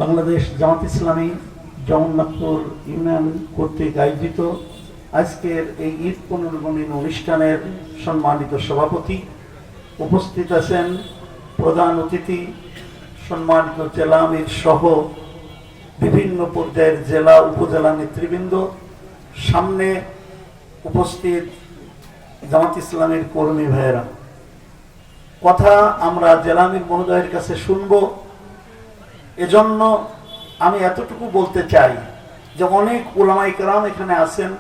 Bangladesh Jamaat Islami Jagannathpur union কর্তৃক আয়োজিত আজকের এই ঈদ পুনর্মিলনী অনুষ্ঠানের সম্মানিত সভাপতি, উপস্থিত আছেন প্রধান অতিথি, সম্মানিত জেলা আমির সহ বিভিন্ন পর্যায়ের জেলা উপজেলা নেতৃবৃন্দ, সামনে উপস্থিত জামাত ইসলামের কর্মী ভাইয়েরা। কথা আমরা জেলা আমির মহোদয়ের কাছে শুনব। এজন্য আমি এতটুকু বলতে চাই যে অনেক উলামায়ে কেরাম এখানে আছেন।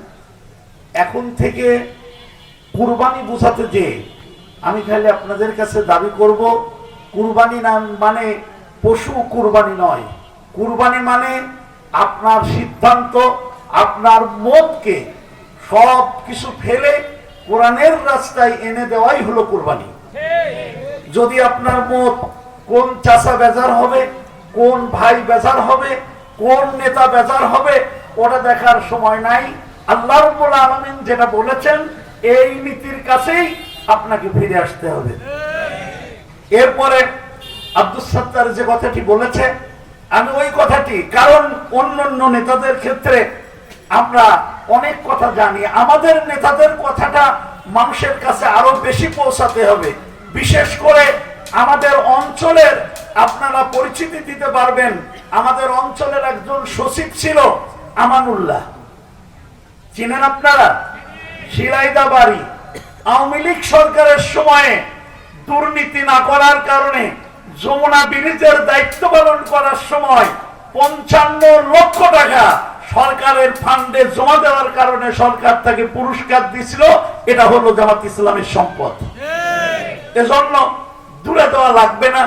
এখন থেকে কুরবানি বোঝাতে যে আমি খালি আপনাদের কাছে দাবি করব, কুরবানি না মানে পশু কুরবানি নয়। কুরবানি মানে আপনার সিদ্ধান্ত, আপনার মতকে সব কিছু ফেলে কোরআনের রাস্তায় এনে দেওয়াই হলো কুরবানি। যদি আপনার মত কোন চাচা বেজার হবে, কোন ভাই বেজার হবে, কোন নেতা বেজার হবে, ওটা দেখার সময় নাই। আল্লাহ রাব্বুল আলামিন যেটা বলেছেন এই নীতির কাছেই আপনাকে ফিরে আসতে হবে। এরপরে আব্দুস সাত্তার যে কথাটি বলেছে, আমি ওই কথাটি, কারণ অন্যান্য নেতাদের ক্ষেত্রে আমরা অনেক কথা জানি, আমাদের নেতাদের কথাটা মানুষের কাছে আরো বেশি পৌঁছাতে হবে। বিশেষ করে আমাদের অঞ্চলের আপনারা পরিচিতি দিতে পারবেন। আমাদের অঞ্চলের একজন সচিব ছিল আমানুল্লাহ, চিনেন আপনারা? শিলাইদা বাড়ি। আওয়ামী লীগ সরকারের সময়ে দুর্নীতি না করার কারণে যমুনা ব্রিজের দায়িত্ব পালন করার সময় 55 লক্ষ টাকা সরকারের ফান্ডে জমা দেওয়ার কারণে সরকার তাকে পুরস্কার দিয়েছিল। এটা হলো জামাত ইসলামের সম্পদ। এজন্য দূরে দেওয়া লাগবে না,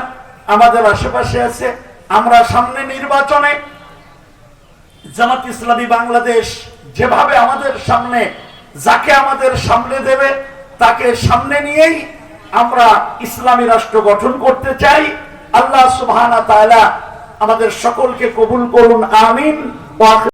আমাদের আশেপাশে আছে। আমরা সামনে নির্বাচনে জামাত ইসলামী বাংলাদেশ যেভাবে আমাদের সামনে, যাকে আমাদের সামনে দেবে তাকে সামনে নিয়েই আমরা ইসলামী রাষ্ট্র গঠন করতে চাই। আল্লাহ সুবহানাহু ওয়া তাআলা আমাদের সকলকে কবুল করুন, আমিন।